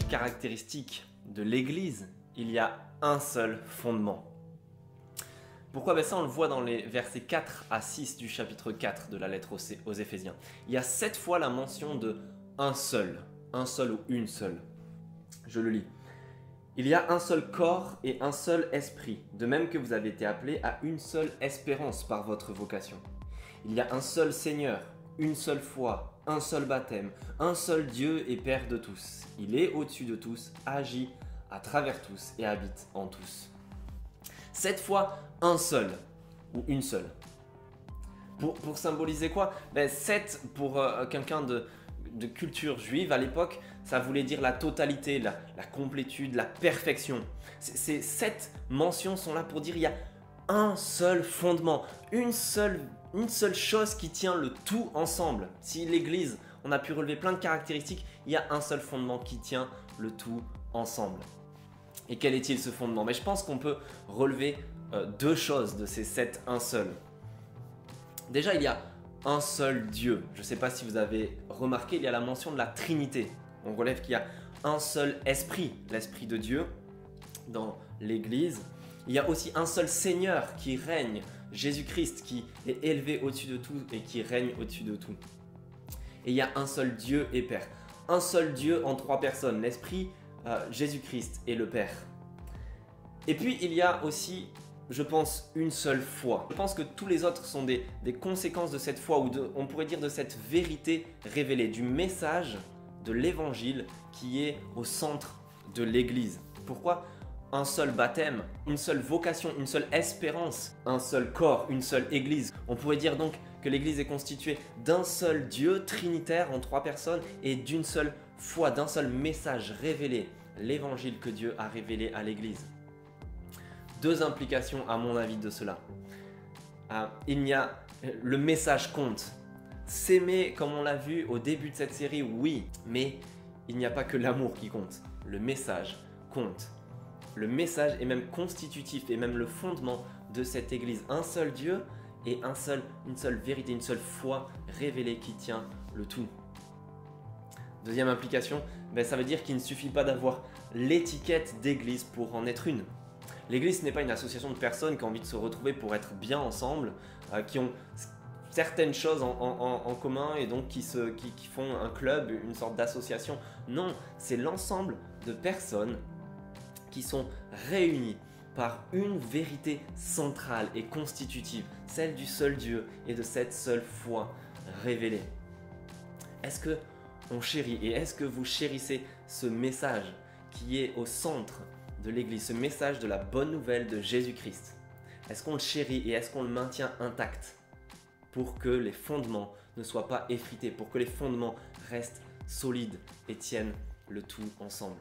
caractéristique de l'Église, il y a un seul fondement. Pourquoi? Ça on le voit dans les versets 4 à 6 du chapitre 4 de la lettre aux Éphésiens. Il y a 7 fois la mention de un seul ou une seule. Je le lis. Il y a un seul corps et un seul esprit, de même que vous avez été appelés à une seule espérance par votre vocation. Il y a un seul Seigneur, une seule foi, un seul baptême, un seul Dieu et Père de tous. Il est au-dessus de tous, agit à travers tous et habite en tous. 7 fois un seul ou une seule. Pour symboliser quoi? 7 pour quelqu'un de culture juive à l'époque, ça voulait dire la totalité, la complétude, la perfection. Ces 7 mentions sont là pour dire il y a un seul fondement, une seule chose qui tient le tout ensemble. Si l'Église, on a pu relever plein de caractéristiques, il y a un seul fondement qui tient le tout ensemble. Et quel est-il ce fondement? Mais je pense qu'on peut relever 2 choses de ces 7 un seul. Déjà, il y a un seul Dieu. Je ne sais pas si vous avez remarqué, il y a la mention de la Trinité. On relève qu'il y a un seul esprit, l'Esprit de Dieu, dans l'Église. Il y a aussi un seul Seigneur qui règne, Jésus-Christ, qui est élevé au-dessus de tout et qui règne au-dessus de tout. Et il y a un seul Dieu et Père. Un seul Dieu en 3 personnes, l'Esprit, Jésus-Christ et le Père. Et puis il y a aussi, je pense, une seule foi. Je pense que tous les autres sont des conséquences de cette foi, ou on pourrait dire de cette vérité révélée, du message de l'évangile qui est au centre de l'Église. Pourquoi? Un seul baptême, une seule vocation, une seule espérance, un seul corps, une seule Église. On pourrait dire donc que l'Église est constituée d'un seul Dieu trinitaire en 3 personnes et d'une seule foi, d'un seul message révélé, l'évangile que Dieu a révélé à l'Église. 2 implications à mon avis de cela. Le message compte. S'aimer comme on l'a vu au début de cette série, oui, mais il n'y a pas que l'amour qui compte. Le message compte. Le message est même constitutif et même le fondement de cette Église. Un seul Dieu et une seule vérité, une seule foi révélée qui tient le tout. Deuxième implication, ça veut dire qu'il ne suffit pas d'avoir l'étiquette d'église pour en être une. L'église, ce n'est pas une association de personnes qui ont envie de se retrouver pour être bien ensemble, qui ont certaines choses en commun et donc qui font un club, une sorte d'association. Non, c'est l'ensemble de personnes qui sont réunies par une vérité centrale et constitutive, celle du seul Dieu et de cette seule foi révélée. Est-ce que on chérit et est-ce que vous chérissez ce message qui est au centre de l'Église, ce message de la bonne nouvelle de Jésus-Christ? Est-ce qu'on le chérit et est-ce qu'on le maintient intact pour que les fondements ne soient pas effrités, pour que les fondements restent solides et tiennent le tout ensemble?